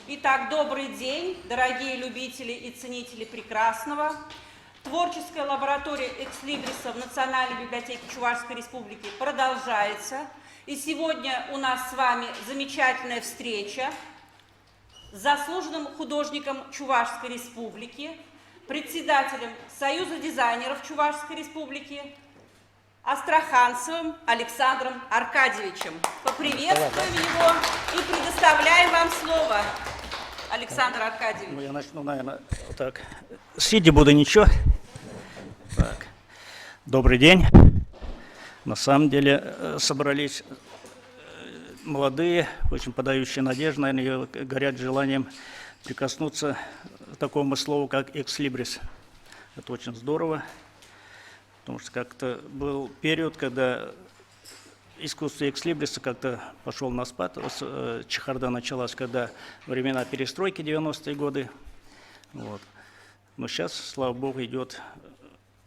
Итак, добрый день, дорогие любители и ценители прекрасного. Творческая лаборатория экслибриса в Национальной библиотеке Чувашской Республики продолжается. И сегодня у нас с вами замечательная встреча с заслуженным художником Чувашской Республики, председателем Союза дизайнеров Чувашской Республики, Астраханцевым Александром Аркадьевичем. Поприветствуем его и предоставляем вам слово, Александр Аркадьевич. Ну, я начну, наверное, вот так. Сидя буду, ничего. Так. Добрый день. На самом деле собрались молодые, очень подающие надежды, наверное, горят желанием прикоснуться к такому слову, как экслибрис. Это очень здорово. Потому что как-то был период, когда искусство экслибриса как-то пошел на спад. Чехарда началась, когда времена перестройки, 90-е годы. Вот. Но сейчас, слава богу, идет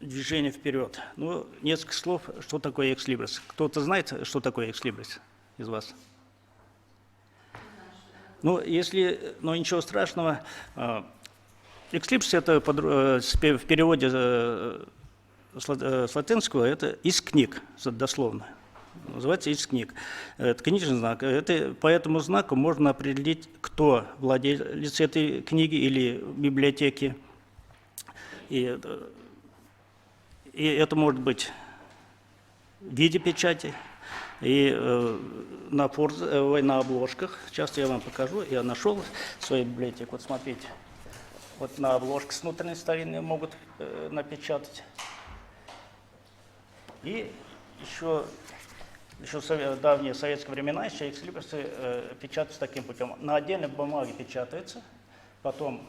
движение вперед. Ну, несколько слов, что такое экслибрис. Кто-то знает, что такое экслибрис из вас? Ну, если, но ничего страшного. Экслибрис – это в переводе с латинского это из книг, дословно. Называется из книг. Это книжный знак. По этому знаку можно определить, кто владелец этой книги или библиотеки. И это может быть в виде печати и на обложках. Сейчас я вам покажу. Я нашел свою библиотеку. Вот смотрите. Вот на обложке с внутренней стороны могут напечатать. И еще в давние советские времена еще экслибрисы печатаются таким путем. На отдельной бумаге печатается, потом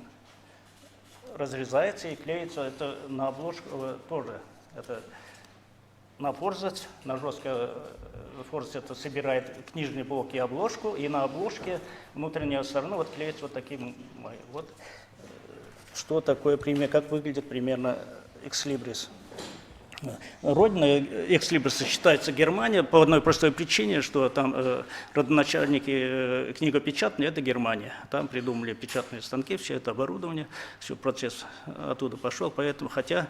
разрезается и клеится. Это на обложку тоже. Это на форзац, на жесткое форзац это собирает книжный блок и обложку, и на обложке внутренняя сторона вот клеится вот таким. Вот что такое, как выглядит примерно экслибрис. Родина экслибриса считается Германия по одной простой причине, что там родоначальники книгопечатания – это Германия. Там придумали печатные станки, все это оборудование, все процесс оттуда пошел. Поэтому, хотя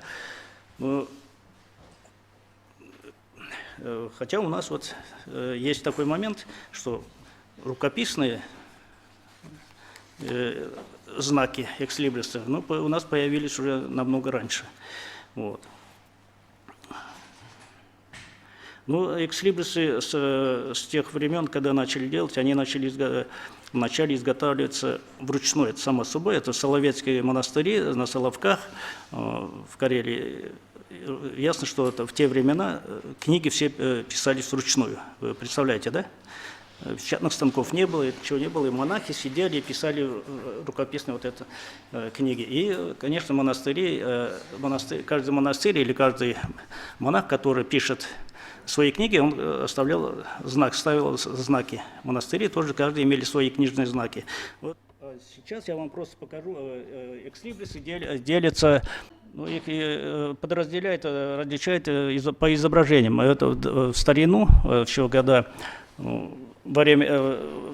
у нас вот есть такой момент, что рукописные знаки экслибриса у нас появились уже намного раньше. Вот. Ну, экслибрисы с тех времен, когда начали делать, они начали изготавливаться вручную. Это само собой, это Соловецкие монастыри на Соловках в Карелии. Ясно, что это в те времена книги все писались вручную. Вы представляете, да? Печатных станков не было, ничего не было, и монахи сидели и писали рукописные вот это книги. И, конечно, каждый монастырь или каждый монах, который пишет свои книги, он ставил знаки. Монастыри тоже каждый имели свои книжные знаки. Вот сейчас я вам просто покажу. Экслибрисы делятся, их подразделяют, различают по изображениям. Это в старину, еще когда во время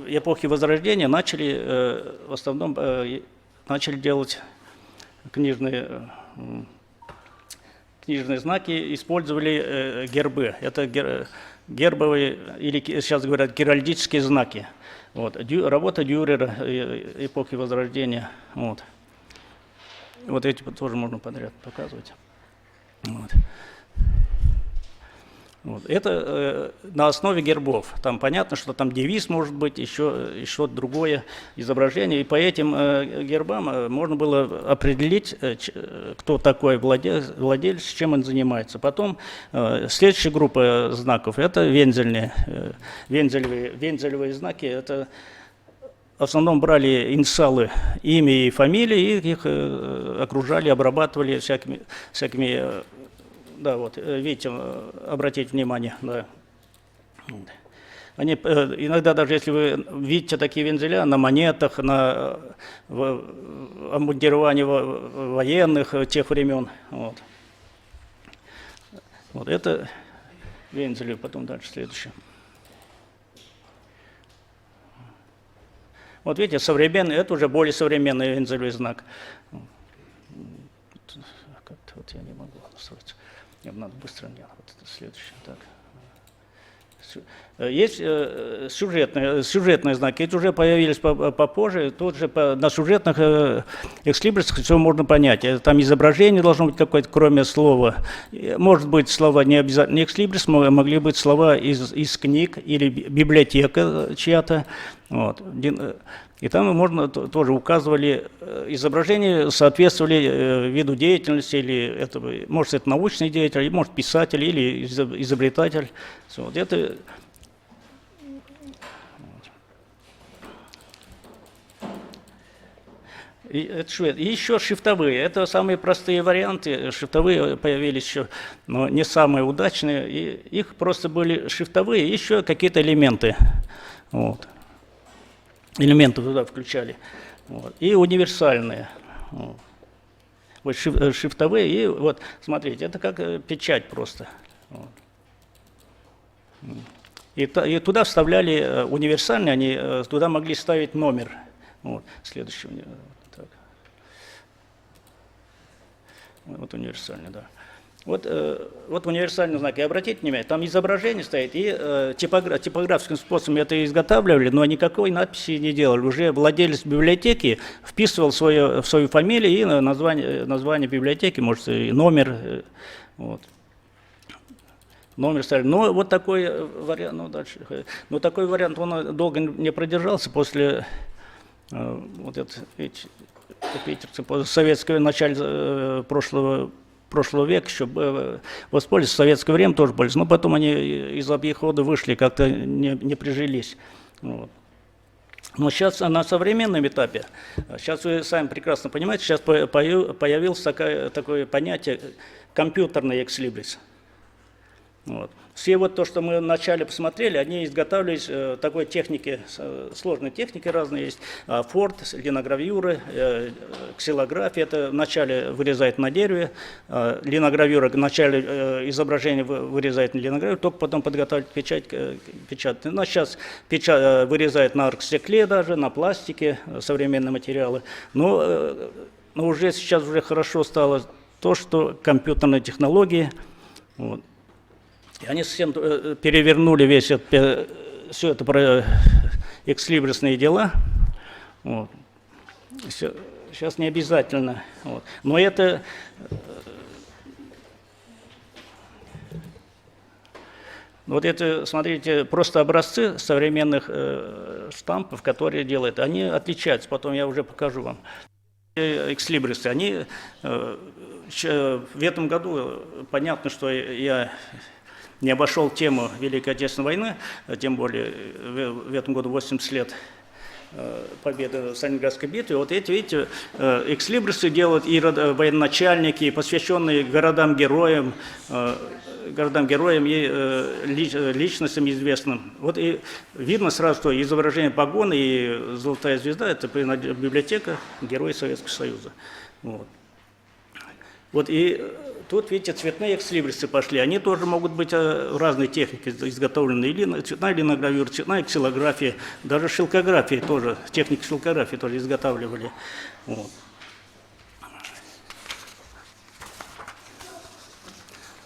эпохи Возрождения в основном начали делать книжные знаки, использовали гербы. Это гербовые, или сейчас говорят, геральдические знаки. Вот. Работа Дюрера эпохи Возрождения. Вот эти тоже можно подряд показывать. Вот. Это на основе гербов. Там понятно, что там девиз может быть, еще другое изображение. И по этим гербам можно было определить, кто такой владелец, чем он занимается. Потом следующая группа знаков – это вензелевые знаки. Это в основном брали инициалы, имя и фамилии, и их окружали, обрабатывали всякими. Да, вот, видите, обратите внимание, да. Они, иногда даже если вы видите такие вензеля на монетах, на обмундировании военных тех времен, вот это вензели, потом дальше следующее. Вот видите, современный, это уже более современный вензелевый знак. Как-то вот я не могу настроиться. Мне надо быстро, мне вот это следующее. Так. Есть сюжетные знаки, эти уже появились попозже, тут же на сюжетных экслибрисах все можно понять. Там изображение должно быть какое-то, кроме слова. Может быть, слова не обязательно экслибрис, могли быть слова из книг или библиотека чья-то. Вот. И там можно тоже указывали, изображения соответствовали виду деятельности, или это, может, это научный деятель, может, писатель или изобретатель. Вот это... И еще шрифтовые, это самые простые варианты, шрифтовые появились еще, но не самые удачные, и их просто были шрифтовые, еще какие-то элементы, вот. Элементы туда включали, вот. И универсальные, вот. Вот шрифтовые, и вот, смотрите, это как печать просто, вот. И туда вставляли универсальные, они туда могли ставить номер, вот, следующий. Вот универсальный, да. Вот универсальный знак. И обратите внимание, там изображение стоит, и типографским способом это изготавливали, но никакой надписи не делали. Уже владелец библиотеки вписывал в свою фамилию и название библиотеки, может, и номер. Вот. Номер ставили. Но вот такой вариант, ну, дальше. Но такой вариант, он долго не продержался после вот эти питерцы, после советского начала прошлого века еще воспользовались, в советское время тоже пользовались, но потом они из обихода вышли, как-то не прижились. Вот. Но сейчас на современном этапе, сейчас вы сами прекрасно понимаете, сейчас появилось такое понятие компьютерный экслибрис. Вот. Все вот то, что мы вначале посмотрели, они изготавливались такой техники, сложной техники разные есть. Форд, линогравюры, ксилография, это вначале вырезает на дереве, линогравюра вначале изображение вырезает на линогравюре, только потом подготавливает печать. Но сейчас вырезает на оргстекле даже, на пластике современные материалы. Но уже сейчас уже хорошо стало то, что компьютерные технологии, вот. И они совсем перевернули все это про экслибрисные дела. Вот. Сейчас не обязательно. Вот. Но это... Вот это, смотрите, просто образцы современных штампов, которые делают, они отличаются, потом я уже покажу вам. Экслибрисы, они в этом году, понятно, что я не обошел тему Великой Отечественной войны, тем более в этом году 80 лет победы в Сталинградской битве. Вот эти, видите, экслибрисы делают и военачальники, посвященные городам-героям и личностям известным. Вот и видно сразу, что изображение погоны и золотая звезда – это библиотека Героев Советского Союза. Вот и тут, видите, цветные экслибрисы пошли. Они тоже могут быть разной техники изготовлены. Или цветная линогравюра, цветная ксилография, даже шелкография тоже, техники шелкографии тоже изготавливали. Вот.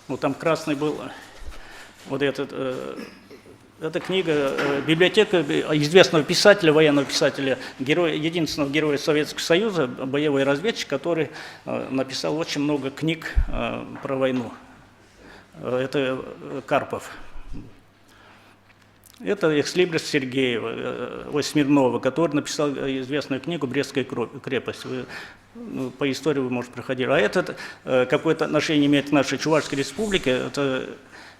Ну, там красный был вот этот... Это книга, библиотека известного писателя, военного писателя, единственного героя Советского Союза, боевой разведчик, который написал очень много книг про войну. Это Карпов. Это экслибрис Сергеева, Смирнова, который написал известную книгу «Брестская крепость». По истории вы, может, проходили. А этот какое-то отношение имеет к нашей Чувашской республике. Это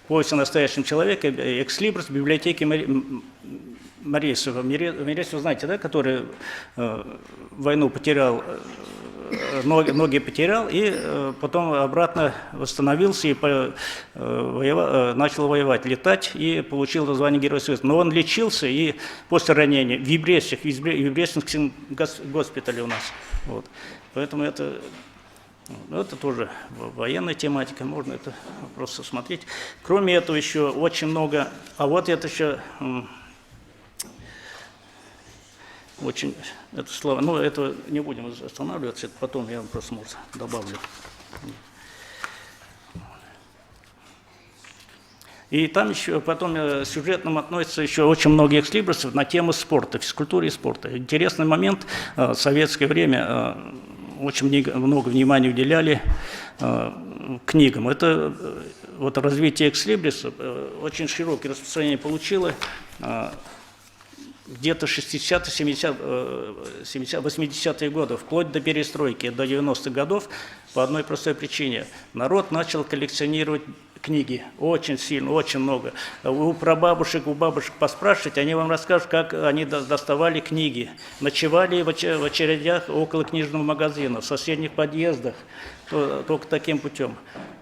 повесть о настоящем человеке, экслибрис библиотеки Моресева. Моресева, знаете, да, который войну потерял, ноги потерял, и потом обратно восстановился и начал воевать, летать, и получил звание Героя Союза. Но он лечился и после ранения в Вибресском госпитале у нас. Вот. Поэтому это тоже военная тематика, можно это просто смотреть. Кроме этого еще очень много, а вот это еще очень, это слово, ну, это не будем останавливаться, это потом я вам просто, может, добавлю. И там еще потом сюжетным относится еще очень много экслибрисов на тему спорта, физкультуры и спорта. Интересный момент, в советское время очень много внимания уделяли книгам. Это вот развитие экслибрисов очень широкое распространение получило где-то 60-е, 80-е годы, вплоть до перестройки, до 90-х годов, по одной простой причине. Народ начал коллекционировать книги, очень сильно, очень много. У прабабушек, у бабушек поспрашивать, они вам расскажут, как они доставали книги. Ночевали в очередях около книжного магазина, в соседних подъездах, только таким путем.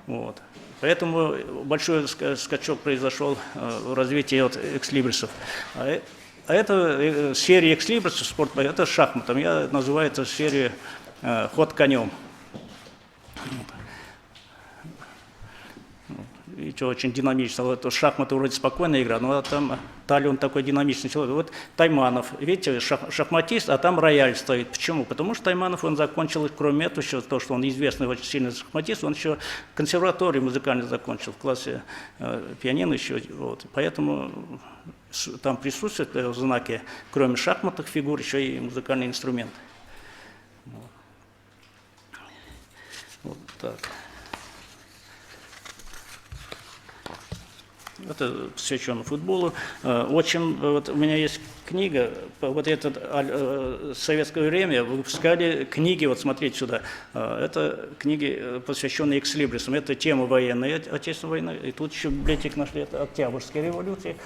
Вот. Поэтому большой скачок произошел в развитии экслибрисов. А это серия экслибрисов спорта, это шахматом. Я называю эту серию «Ход конем». И что, очень динамично. Вот шахматы вроде спокойная игра, но там Талион такой динамичный человек. Вот Тайманов, видите, шахматист, а там рояль стоит. Почему? Потому что Тайманов, он закончил, кроме этого, еще то, что он известный, очень сильный шахматист, он еще консерваторию музыкальную закончил, в классе пианино еще. Вот. Поэтому там присутствуют в знаке, кроме шахматных фигур, еще и музыкальные инструменты. Вот так. Это посвящено футболу. Очень, вот у меня есть книга, вот этот в советское время выпускали книги, вот смотрите сюда, это книги, посвященные экслибрисам, это тема военной, Отечественной войны, и тут еще библиотек нашли, это Октябрьской революции,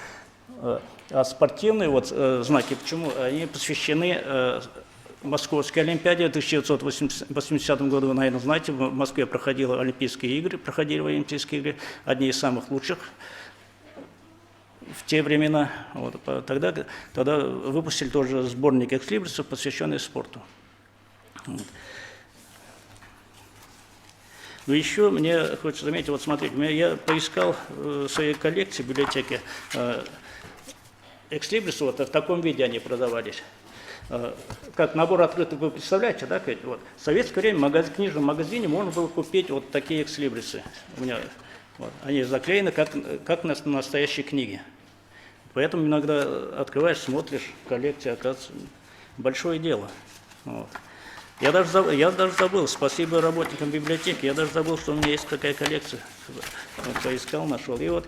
а спортивные вот знаки, почему, они посвящены Московской Олимпиаде в 1980 году, вы, наверное, знаете, в Москве проходили Олимпийские игры, Олимпийские игры, одни из самых лучших в те времена. Вот, тогда выпустили тоже сборник экслибрисов, посвященный спорту. Вот. Но еще мне хочется заметить, вот смотрите, я поискал в своей коллекции, в библиотеке, экслибрисы, вот в таком виде они продавались. Как набор открытых, вы представляете, да? Вот. В советское время в книжном магазине можно было купить вот такие экслибрисы. У меня, вот, они заклеены как настоящие книги. Поэтому иногда открываешь, смотришь, коллекция, оказывается, большое дело. Вот. Я даже забыл, спасибо работникам библиотеки, я даже забыл, что у меня есть такая коллекция. Вот, поискал, нашел. И вот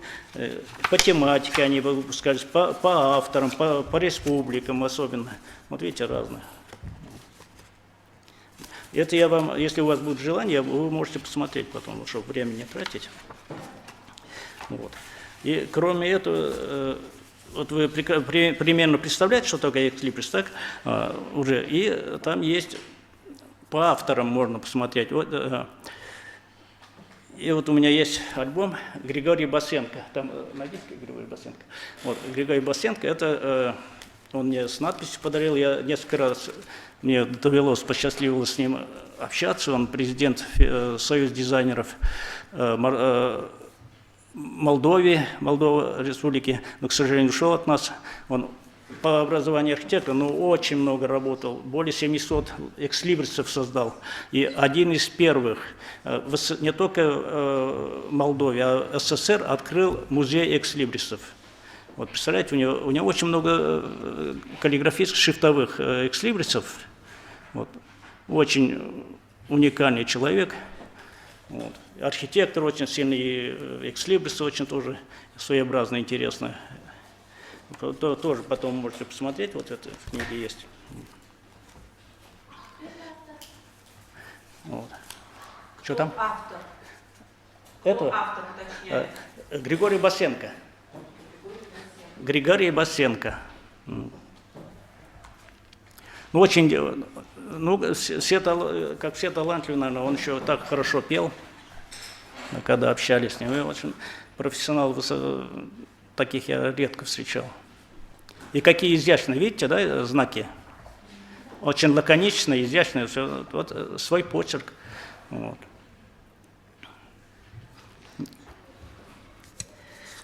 по тематике они выпускались, по авторам, по республикам особенно. Вот видите, разные. Это я вам, если у вас будет желание, вы можете посмотреть потом, чтобы время не тратить. Вот. И кроме этого, вот вы примерно представляете, что такое экслибрис, так? Уже. И там есть по авторам можно посмотреть. Вот, и вот у меня есть альбом Григорий Басенко. Там на диске Григорий Басенко. Вот, Григорий Басенко, это он мне с надписью подарил. Я несколько раз, мне довелось, посчастливилось с ним общаться. Он президент Союза дизайнеров Молдовы республики, но, к сожалению, ушел от нас. Он по образованию архитектор, но очень много работал, более 700 экслибрисов создал. И один из первых, не только в Молдове, а в СССР открыл музей экслибрисов. Вот, представляете, у него очень много каллиграфических шрифтовых экслибрисов. Вот. Очень уникальный человек. Вот. Архитектор очень сильный, и экслибрисы очень тоже своеобразно интересно. Тоже потом можете посмотреть, вот это в книге есть. Вот. Что там? Автор. Это? Автор, уточняет. Григорий Басенко. Григорий Басенко. Ну, очень, ну, как все талантливые, наверное, он еще так хорошо пел, когда общались с ним. И очень профессионал, таких я редко встречал. И какие изящные, видите, да, знаки? Очень лаконичные, изящные, все, вот свой почерк. Вот.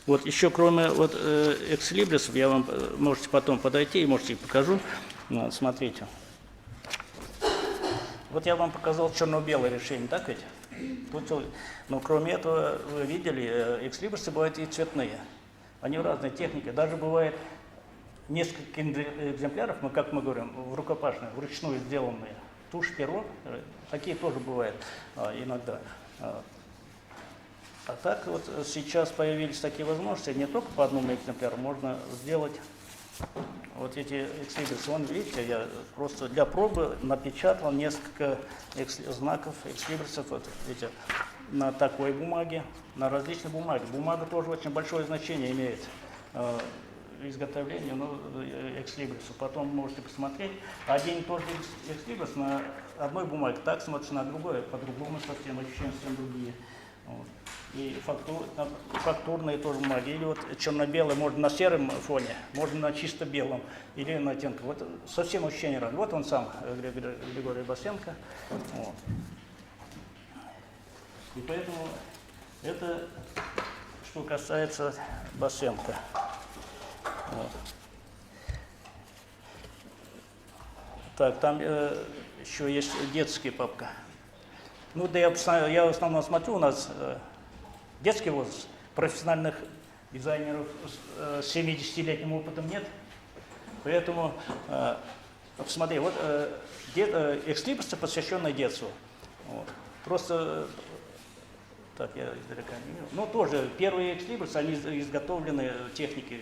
Вот еще кроме вот экслибрисов, я вам можете потом подойти и можете покажу. Ну, смотрите. Вот я вам показал черно-белое решение, так ведь? Но кроме этого, вы видели, экслибрисы бывают и цветные. Они в разной технике. Даже бывает несколько экземпляров, как мы говорим, в рукопашные, вручную сделанные. Тушь, перо, такие тоже бывают иногда. А так вот сейчас появились такие возможности, не только по одному экземпляру, можно сделать вот эти экслибрисы. Вон, видите, я просто для пробы напечатал несколько знаков экслибрисов вот, видите, на такой бумаге, на различной бумаге. Бумага тоже очень большое значение имеет изготовлению экслибрисов. Потом можете посмотреть. Один и тот же экслибрис на одной бумаге так смотрится, на другой, по-другому совсем, ощущения совсем другие. Вот. И фактурные тоже бумаги. Или вот черно-белые, можно на сером фоне, можно на чисто белом, или на оттенке. Вот совсем ощущение разное. Вот он сам, Григорий Басенко. Вот. И поэтому это, что касается Басенко. Вот. Так, там еще есть детский папка. Ну, да я в основном смотрю, у нас детский возраст, профессиональных дизайнеров с 70-летним опытом нет. Поэтому, посмотри, вот экслибрисы, посвященные детству. Вот. Просто, так, я издалека не вижу. Ну, тоже первые экслибрисы, они изготовлены в технике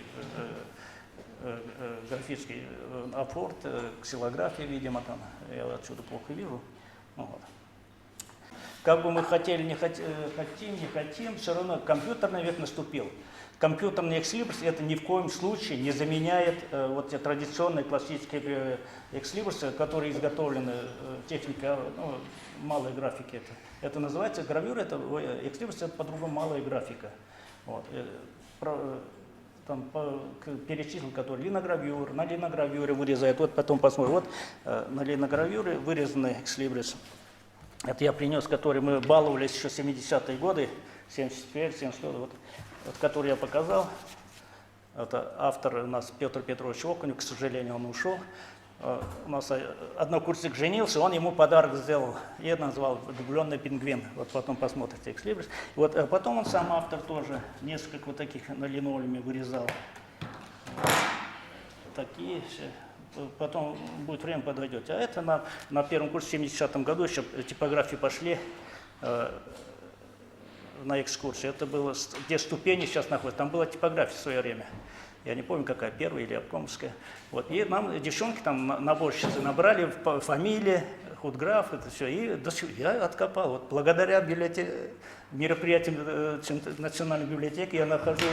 графической, апорт, ксилография, видимо, там, я отсюда плохо вижу. Вот. Как бы мы хотели, не хотим, все равно компьютерный век наступил. Компьютерный экслибрис это ни в коем случае не заменяет вот те традиционные классические экслибрисы, которые изготовлены техникой малой графики. Это называется гравюра, это экслибрис, это по-другому малая графика. Вот. Там перечислил, который линогравюр, на линогравюре вырезает. Вот потом посмотрим, вот на линогравюре вырезанный экслибрис. Это я принес, который мы баловались еще 70-е годы, 74-76 вот, который я показал. Это автор у нас Петр Петрович Окунев, к сожалению, он ушел. У нас однокурсник женился, он ему подарок сделал, я назвал «Влюбленный пингвин». Вот потом посмотрите экслибрис. Вот, а потом он сам автор тоже несколько вот таких на линолеуме вырезал. Такие все. Потом будет время, подойдете. А это на первом курсе в 70-м году еще типографии пошли на экскурсию. Это было, где ступени сейчас находятся, там была типография в свое время. Я не помню, какая, первая или обкомовская. Вот. И нам девчонки, там, наборщицы, набрали фамилии, худграф, это все. И я откопал. Вот, благодаря мероприятиям Национальной библиотеки я нахожу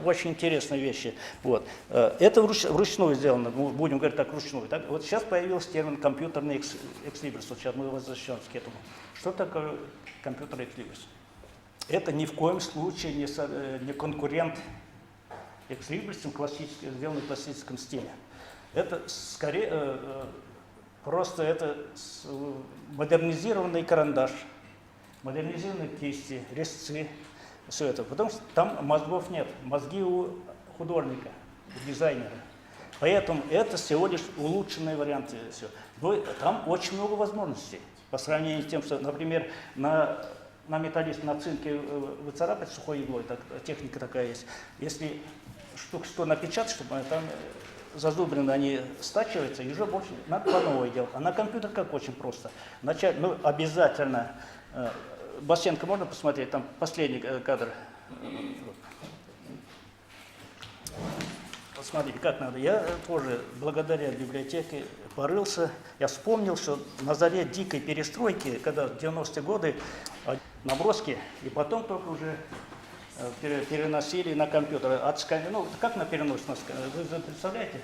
очень интересные вещи. Вот. Это вручную сделано, будем говорить так, вручную. Так? Вот сейчас появился термин компьютерный экслибрис. Вот сейчас мы возвращаемся к этому. Что такое компьютерный экслибрис? Это ни в коем случае не конкурент экслибрисам, сделанный в классическом стиле. Это скорее просто это модернизированный карандаш, модернизированные кисти, резцы. Все это, потому что там мозгов нет, мозги у художника, у дизайнера. Поэтому это всего лишь улучшенные варианты. Все. Но там очень много возможностей по сравнению с тем, что, например, на металлисте, на цинке выцарапать сухой иглой, техника такая есть. Если штук 100 напечатать, чтобы там зазубрины, они стачиваются, и уже больше надо по новой делать. А на компьютер как очень просто. Начать, ну, обязательно. Басенко можно посмотреть? Там последний кадр. Посмотрите, как надо. Я тоже благодаря библиотеке порылся. Я вспомнил, что на заре дикой перестройки, когда в 90-е годы наброски, и потом только уже переносили на компьютер. Ну, как на перенос? Вы представляете?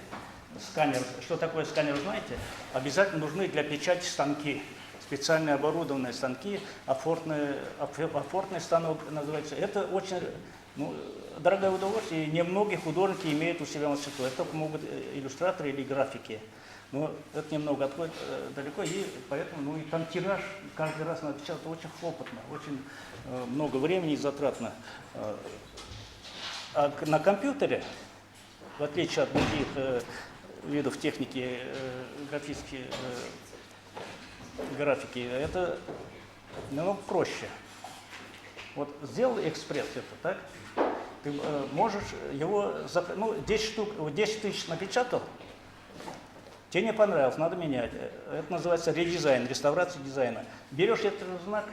Сканер. Что такое сканер, знаете? Обязательно нужны для печати станки. Специально оборудованные станки, апортный станок называется. Это очень дорогое удовольствие, и немногие художники имеют у себя мастерство. Это только могут иллюстраторы или графики. Но это немного отходит далеко, и поэтому и там тираж каждый раз надо печатать очень хлопотно, очень много времени и затратно. А на компьютере, в отличие от других видов техники графической графики, это намного проще. Вот сделал экспресс это, так? Ты можешь его, ну, 10 штук, 10 тысяч напечатал, тебе не понравилось, надо менять. Это называется редизайн, реставрация дизайна. Берешь этот знак,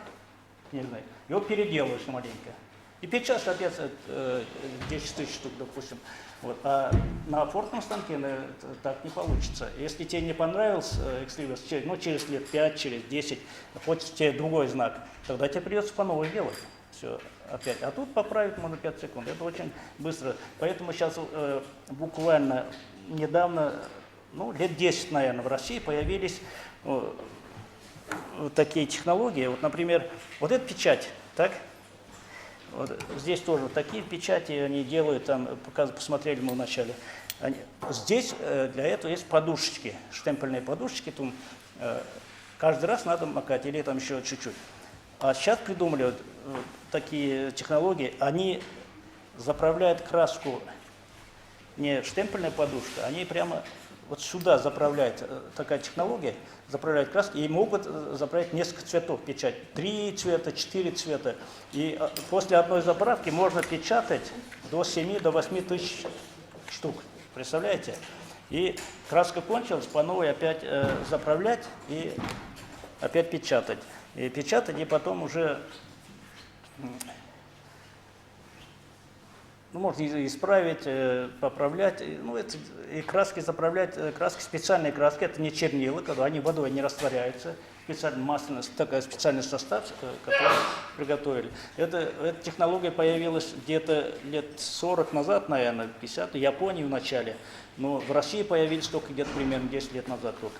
не знаю, его переделываешь маленько. И печатаешь опять 10 тысяч штук, допустим. Вот. А на фортном станке так не получится. Если тебе не понравился экслибрис, ну, через лет 5, через 10, хочешь тебе другой знак, тогда тебе придется по новой делать. Все опять. А тут поправить можно 5 секунд. Это очень быстро. Поэтому сейчас буквально недавно, ну, лет 10, наверное, в России появились такие технологии. Вот, например, вот эта печать, так? Вот здесь тоже такие печати они делают, там, посмотрели мы вначале. Здесь для этого есть подушечки, штемпельные подушечки. Там, каждый раз надо макать или там еще чуть-чуть. А сейчас придумали вот такие технологии, они заправляют краску не штемпельная подушка, они прямо вот сюда заправляют, такая технология, заправляют краски и могут заправлять несколько цветов печать. 3 цвета, 4 цвета. И после одной заправки можно печатать до 7, до 8 тысяч штук. Представляете? И краска кончилась, по новой опять заправлять и опять печатать. И печатать, и потом уже, ну, можно исправить, поправлять. Ну, это, и краски заправлять, краски, специальные краски, это не чернила, когда они водой не растворяются. Специальный масляный, такой специальный состав, который приготовили. Эта технология появилась где-то лет 40 назад, наверное, 50, в Японии в начале. Но в России появились только где-то примерно 10 лет назад только.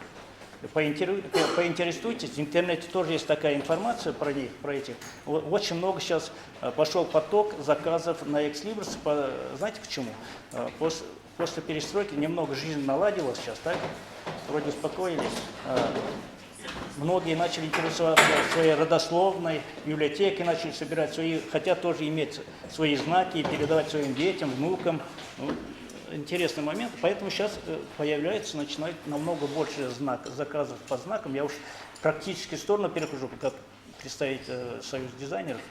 Поинтересуйтесь, в интернете тоже есть такая информация про них, про этих. Очень много сейчас пошел поток заказов на экслибрис. Знаете почему? После перестройки немного жизнь наладилась сейчас, так? Вроде успокоились. Многие начали интересоваться своей родословной, библиотеки начали собирать свои, хотят тоже иметь свои знаки и передавать своим детям, внукам. Интересный момент, поэтому сейчас появляется, начинает намного больше заказов по знакам. Я уж практически в сторону перехожу, как представить союз дизайнеров.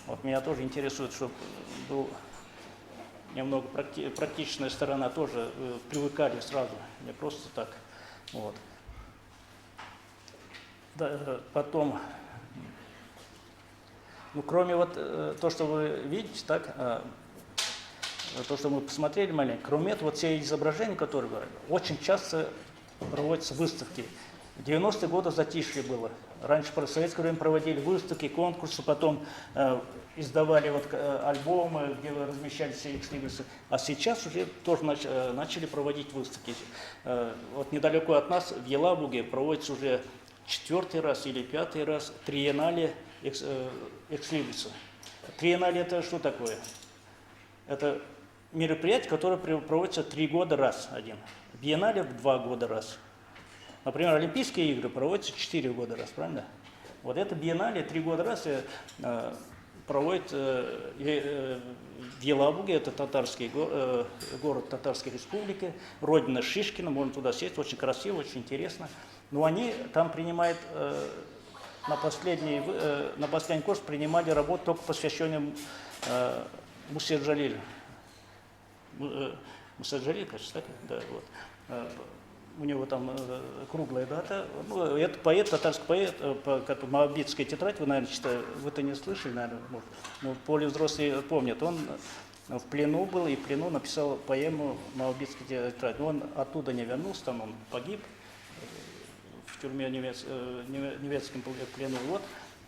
Вот меня тоже интересует, чтобы был немного практичная сторона тоже, привыкали сразу, не просто так. Вот. Да, потом, ну, кроме вот то, что вы видите, так, то, что мы посмотрели маленько, кроме этого, вот все изображения, которые очень часто проводятся выставки. В 90-е годы затишье было. Раньше в советское время проводили выставки, конкурсы, потом издавали вот альбомы, где размещались все экслибрисы. А сейчас уже тоже начали проводить выставки. Вот недалеко от нас, в Елабуге, проводится уже 4-й раз или 5-й раз триеннале экслибриса. Триеннале это что такое? Это мероприятие, которое проводится 3 года раз один. Биеннале в 2 года раз. Например, Олимпийские игры проводятся 4 года раз, правильно? Вот это биеннале 3 года раз проводит в Елабуге, это татарский город Татарской Республики, родина Шишкина, можно туда сесть, очень красиво, очень интересно. Но они там принимают, на последний курс принимали работу только посвященную Мусе Джалилю. Муса Джалиль, кажется, так? Да, вот. У него там круглая дата. Ну, это поэт, татарский поэт, как Моабитская тетрадь, вы, наверное, читали, вы-то не слышали, наверное, может. Но более взрослые помнят. Он в плену был и в плену написал поэму Моабитская тетрадь. Но он оттуда не вернулся, там он погиб в тюрьме немецком плену. Вот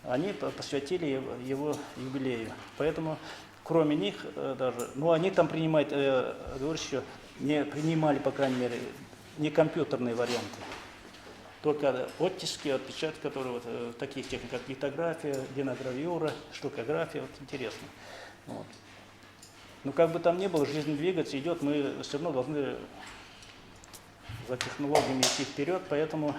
они посвятили его юбилею. Поэтому кроме них даже, ну они там принимают, говорю еще, не принимали, по крайней мере, не компьютерные варианты, только оттиски, отпечатки, которые вот таких техник, как литография, линогравюра, штукография, вот интересно. Вот. Но как бы там ни было, жизнь двигаться идет, мы все равно должны за технологиями идти вперед, поэтому